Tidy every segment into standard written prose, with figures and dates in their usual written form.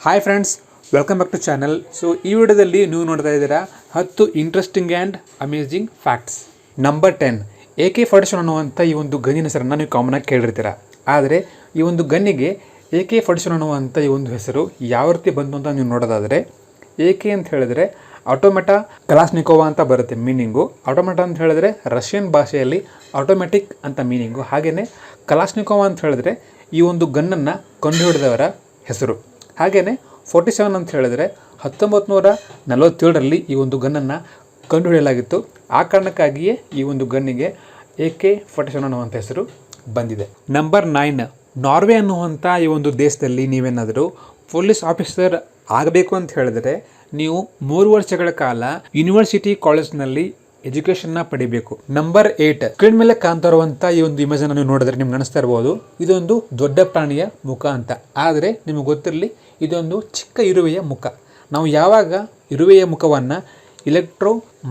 Hi friends, welcome back to channel. So ಈ ವಿಡಿಯೋದಲ್ಲಿ ನೀವು ನೋಡ್ತಾ ಇದ್ದೀರಾ 10 interesting and amazing facts. Number 10, AK-47 ಅನ್ನುವಂಥ ಈ ಒಂದು ಗನ್ನಿನ ಹೆಸರನ್ನು ನೀವು ಕಾಮನಾಗಿ ಕೇಳಿರ್ತೀರ. ಆದರೆ ಈ ಒಂದು ಗನ್ನಿಗೆ AK-47 ಅನ್ನುವಂಥ ಈ ಒಂದು ಹೆಸರು ಯಾವ ರೀತಿ ಬಂತು ಅಂತ ನೀವು ನೋಡೋದಾದರೆ, AK ಅಂತ ಹೇಳಿದ್ರೆ ಆಟೋಮೆಟಾ ಕಲಾಸ್ನಿಕೋವಾ ಅಂತ ಬರುತ್ತೆ ಮೀನಿಂಗು. ಆಟೋಮೆಟಾ ಅಂತ ಹೇಳಿದ್ರೆ ರಷ್ಯನ್ ಭಾಷೆಯಲ್ಲಿ ಆಟೋಮೆಟಿಕ್ ಅಂತ ಮೀನಿಂಗು. ಹಾಗೆಯೇ ಕಲಾಸ್ನಿಕೋವಾ ಅಂತ ಹೇಳಿದ್ರೆ ಈ ಒಂದು ಗನ್ನನ್ನು ಕಂಡುಹಿಡಿದವರ ಹೆಸರು. ಹಾಗೆಯೇ 47 ಅಂತ ಹೇಳಿದ್ರೆ 1947ರಲ್ಲಿ ಈ ಒಂದು ಗನ್ನನ್ನು ಕಂಡುಹಿಡಿಯಲಾಗಿತ್ತು. ಆ ಕಾರಣಕ್ಕಾಗಿಯೇ ಈ ಒಂದು ಗನ್ನಿಗೆ AK-47 ಅನ್ನುವಂಥ ಹೆಸರು ಬಂದಿದೆ. ನಂಬರ್ 9, ನಾರ್ವೆ ಅನ್ನುವಂಥ ಈ ಒಂದು ದೇಶದಲ್ಲಿ ನೀವೇನಾದರೂ ಪೊಲೀಸ್ ಆಫೀಸರ್ ಆಗಬೇಕು ಅಂತ ಹೇಳಿದ್ರೆ ನೀವು 3 ವರ್ಷಗಳ ಕಾಲ ಯೂನಿವರ್ಸಿಟಿ ಕಾಲೇಜ್ನಲ್ಲಿ ಎಜುಕೇಷನ್ನ ಪಡಿಬೇಕು. ನಂಬರ್ 8, ಸ್ಕ್ರೀನ್ ಮೇಲೆ ಕಾಣ್ತಾ ಇರುವಂಥ ಈ ಒಂದು ಇಮೇಜನ್ನು ನೀವು ನೋಡಿದ್ರೆ ನಿಮ್ಗೆ ಅನಿಸ್ತಾ ಇರ್ಬೋದು ಇದೊಂದು ದೊಡ್ಡ ಪ್ರಾಣಿಯ ಮುಖ ಅಂತ. ಆದರೆ ನಿಮಗೆ ಗೊತ್ತಿರಲಿ, ಇದೊಂದು ಚಿಕ್ಕ ಇರುವೆಯ ಮುಖ. ನಾವು ಯಾವಾಗ ಇರುವೆಯ ಮುಖವನ್ನು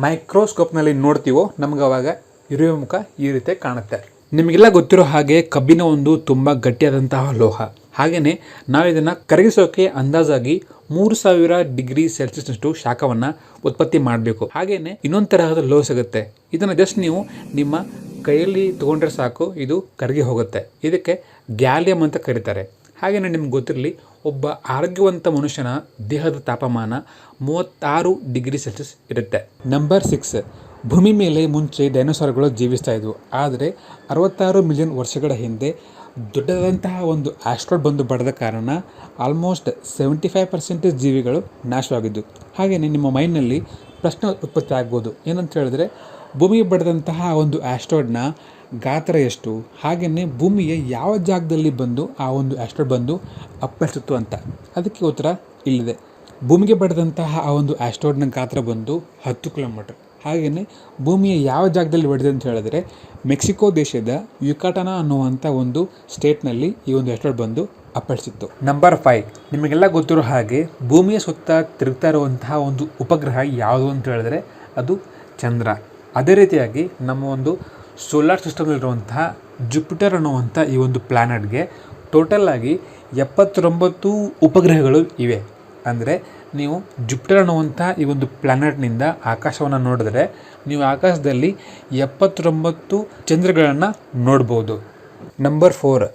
ಮೈಕ್ರೋಸ್ಕೋಪ್ನಲ್ಲಿ ನೋಡ್ತೀವೋ ನಮ್ಗೆ ಅವಾಗ ಇರುವೆ ಮುಖ ಈ ರೀತಿ ಕಾಣುತ್ತೆ. ನಿಮಗೆಲ್ಲ ಗೊತ್ತಿರೋ ಹಾಗೆ ಕಬ್ಬಿನ ಒಂದು ತುಂಬ ಗಟ್ಟಿಯಾದಂತಹ ಲೋಹ. ಹಾಗೆಯೇ ನಾವು ಇದನ್ನು ಕರಗಿಸೋಕೆ ಅಂದಾಜಾಗಿ 3000 ಡಿಗ್ರಿ ಸೆಲ್ಸಿಯಸ್ನಷ್ಟು ಶಾಖವನ್ನು ಉತ್ಪತ್ತಿ ಮಾಡಬೇಕು. ಹಾಗೆಯೇ ಇನ್ನೊಂದು ತರಹದ ಲೋಹ ಸಿಗುತ್ತೆ. ಇದನ್ನು ಜಸ್ಟ್ ನೀವು ನಿಮ್ಮ ಕೈಯಲ್ಲಿ ತೊಗೊಂಡ್ರೆ ಸಾಕು, ಇದು ಕರಗಿ ಹೋಗುತ್ತೆ. ಇದಕ್ಕೆ ಗ್ಯಾಲಿಯಮ್ ಅಂತ ಕರೀತಾರೆ. ಹಾಗೆಯೇ ನಿಮ್ಗೆ ಗೊತ್ತಿರಲಿ, ಒಬ್ಬ ಆರೋಗ್ಯವಂತ ಮನುಷ್ಯನ ದೇಹದ ತಾಪಮಾನ 36 ಡಿಗ್ರಿ ಸೆಲ್ಸಿಯಸ್ ಇರುತ್ತೆ. ನಂಬರ್ 6, ಭೂಮಿ ಮೇಲೆ ಮುಂಚೆ ಡೈನೋಸಾರ್ಗಳು ಜೀವಿಸ್ತಾ ಇದ್ವು. ಆದರೆ 66 ಮಿಲಿಯನ್ ವರ್ಷಗಳ ಹಿಂದೆ ದೊಡ್ಡದಾದಂತಹ ಒಂದು ಆಸ್ಟ್ರಾಯ್ಡ್ ಬಂದು ಬಡದ ಕಾರಣ ಆಲ್ಮೋಸ್ಟ್ 75% ಜೀವಿಗಳು ನಾಶವಾಗಿದ್ದು. ಹಾಗೆಯೇ ನಿಮ್ಮ ಮೈಂಡ್ನಲ್ಲಿ ಪ್ರಶ್ನೆ ಉತ್ಪತ್ತಿ ಆಗ್ಬೋದು, ಏನಂತ ಹೇಳಿದ್ರೆ ಭೂಮಿಗೆ ಬಡದಂತಹ ಒಂದು ಆಸ್ಟ್ರಾಯ್ಡ್ನ ಗಾತ್ರ ಎಷ್ಟು, ಹಾಗೆಯೇ ಭೂಮಿಯ ಯಾವ ಜಾಗದಲ್ಲಿ ಬಂದು ಆ ಒಂದು ಆಸ್ಟ್ರಾಯ್ಡ್ ಬಂದು ಅಪ್ಪಳಿಸಿತ್ತು ಅಂತ. ಅದಕ್ಕೆ ಉತ್ತರ ಇಲ್ಲಿದೆ. ಭೂಮಿಗೆ ಬಡದಂತಹ ಆ ಒಂದು ಆಸ್ಟ್ರಾಯ್ಡ್ನ ಗಾತ್ರ ಬಂದು 10 ಕಿಲೋಮೀಟರ್. ಹಾಗೆಯೇ ಭೂಮಿಯ ಯಾವ ಜಾಗದಲ್ಲಿ ಬಡಿದೆ ಅಂತ ಹೇಳಿದ್ರೆ ಮೆಕ್ಸಿಕೋ ದೇಶದ ಯುಕಾಟನ ಅನ್ನುವಂಥ ಒಂದು ಸ್ಟೇಟ್ನಲ್ಲಿ ಈ ಒಂದು ಆಸ್ಟ್ರಾಯ್ಡ್ ಬಂದು ಅಪ್ಪಳಿಸಿತ್ತು. ನಂಬರ್ 5, ನಿಮಗೆಲ್ಲ ಗೊತ್ತಿರೋ ಹಾಗೆ ಭೂಮಿಯ ಸುತ್ತ ತಿರುಗ್ತಾ ಇರುವಂತಹ ಒಂದು ಉಪಗ್ರಹ ಯಾವುದು ಅಂತ ಹೇಳಿದ್ರೆ ಅದು ಚಂದ್ರ. ಅದೇ ರೀತಿಯಾಗಿ ನಮ್ಮ ಒಂದು ಸೋಲಾರ್ ಸಿಸ್ಟಮ್ನಲ್ಲಿರುವಂತಹ ಜುಪಿಟರ್ ಅನ್ನುವಂಥ ಈ ಒಂದು ಪ್ಲ್ಯಾನೆಟ್ಗೆ ಟೋಟಲ್ ಆಗಿ 79 ಉಪಗ್ರಹಗಳು ಇವೆ. ಅಂದರೆ ನೀವು ಜುಪಿಟರ್ ಅನ್ನುವಂಥ ಈ ಒಂದು ಪ್ಲ್ಯಾನೆಟ್ನಿಂದ ಆಕಾಶವನ್ನು ನೋಡಿದ್ರೆ ನೀವು ಆಕಾಶದಲ್ಲಿ 79 ಚಂದ್ರಗಳನ್ನು ನೋಡ್ಬೋದು. ನಂಬರ್ 4,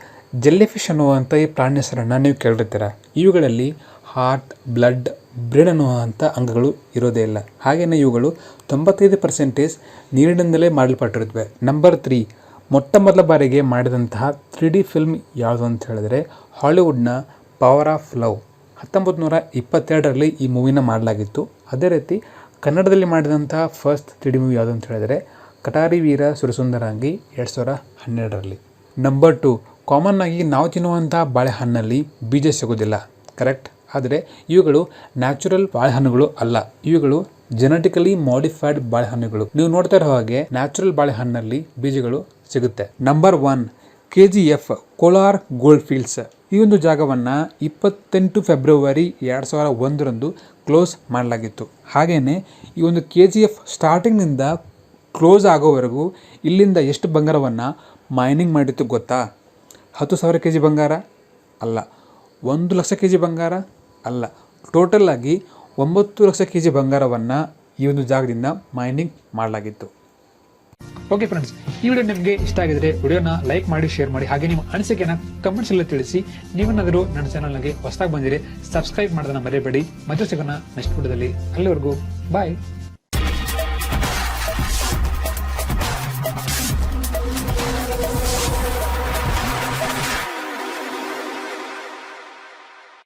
ಜೆಲ್ಲಿಫಿಶ್ ಅನ್ನುವಂಥ ಈ ಪ್ರಾಣಿ ಹೆಸರನ್ನು ನೀವು ಕೇಳಿರ್ತೀರ. ಇವುಗಳಲ್ಲಿ ಹಾರ್ಟ್, ಬ್ಲಡ್, ಬ್ರೇನ್ ಅನ್ನುವಂಥ ಅಂಗಗಳು ಇರೋದೇ ಇಲ್ಲ. ಹಾಗೆಯೇ ಇವುಗಳು 95% ನೀರಿನಿಂದಲೇ ಮಾಡಲ್ಪಟ್ಟಿರುತ್ತವೆ. ನಂಬರ್ 3, ಮೊಟ್ಟ ಮೊದಲ ಬಾರಿಗೆ ಮಾಡಿದಂತಹ 3D ಫಿಲ್ಮ್ ಯಾವುದು ಅಂತ ಹೇಳಿದ್ರೆ ಹಾಲಿವುಡ್ನ ಪವರ್ ಆಫ್ ಲವ್. 1922ರಲ್ಲಿ ಈ ಮೂವಿನ ಮಾಡಲಾಗಿತ್ತು. ಅದೇ ರೀತಿ ಕನ್ನಡದಲ್ಲಿ ಮಾಡಿದಂತಹ ಫಸ್ಟ್ 3D ಮೂವಿ ಯಾವುದು ಅಂತ ಹೇಳಿದರೆ ಕಟಾರಿ ವೀರ ಸುರಸುಂದರಾಂಗಿ 2012ರಲ್ಲಿ. ನಂಬರ್ 2, ಕಾಮನ್ ಆಗಿ ನಾವು ತಿನ್ನುವಂಥ ಬಾಳೆಹಣ್ಣಲ್ಲಿ ಬೀಜ ಸಿಗೋದಿಲ್ಲ, ಕರೆಕ್ಟ್. ಆದರೆ ಇವುಗಳು ನ್ಯಾಚುರಲ್ ಬಾಳೆಹಣ್ಣುಗಳು ಅಲ್ಲ, ಇವುಗಳು ಜೆನೆಟಿಕಲಿ ಮಾಡಿಫೈಡ್ ಬಾಳೆಹಣ್ಣುಗಳು. ನೀವು ನೋಡ್ತಾ ಇರೋ ಹಾಗೆ ನ್ಯಾಚುರಲ್ ಬಾಳೆಹಣ್ಣಲ್ಲಿ ಬೀಜಗಳು ಸಿಗುತ್ತೆ. Number 1, KGF Kolar gold fields. ಈ ಒಂದು ಜಾಗವನ್ನು 28 ಫೆಬ್ರವರಿ 2001ರಂದು ಕ್ಲೋಸ್ ಮಾಡಲಾಗಿತ್ತು. ಹಾಗೆಯೇ ಈ ಒಂದು KGF ಸ್ಟಾರ್ಟಿಂಗ್ನಿಂದ ಕ್ಲೋಸ್ ಆಗೋವರೆಗೂ ಇಲ್ಲಿಂದ ಎಷ್ಟು ಬಂಗಾರವನ್ನು ಮೈನಿಂಗ್ ಮಾಡಿತ್ತು ಗೊತ್ತಾ? 10,000 kg ಬಂಗಾರ ಅಲ್ಲ, 1 ಲಕ್ಷ kg ಬಂಗಾರ ಅಲ್ಲ, ಟೋಟಲ್ ಆಗಿ 9 ಲಕ್ಷ kg ಬಂಗಾರವನ್ನು ಈ ಒಂದು ಜಾಗದಿಂದ ಮೈನಿಂಗ್ ಮಾಡಲಾಗಿತ್ತು. ಓಕೆ ಫ್ರೆಂಡ್ಸ್, ಈ ವಿಡಿಯೋ ನಿಮಗೆ ಇಷ್ಟ ಆಗಿದ್ರೆ ವಿಡಿಯೋನ ಲೈಕ್ ಮಾಡಿ, ಶೇರ್ ಮಾಡಿ. ಹಾಗೆ ನಿಮ್ಮ ಅನಿಸಿಕೆನ ಕಮೆಂಟ್ಸ್ ಅಲ್ಲಿ ತಿಳಿಸಿ. ನೀವೇನಾದರೂ ನನ್ನ ಚಾನಲ್ಗೆ ಹೊಸದಾಗಿ ಬಂದಿದ್ರೆ ಸಬ್ಸ್ಕ್ರೈಬ್ ಮಾಡೋದನ್ನ ಮರೆಯಬೇಡಿ. ಮತ್ತೆ ಸಿಗೋಣ ನೆಕ್ಸ್ಟ್ ವಿಡಿಯೋದಲ್ಲಿ. ಅಲ್ಲಿವರೆಗೂ ಬಾಯ್.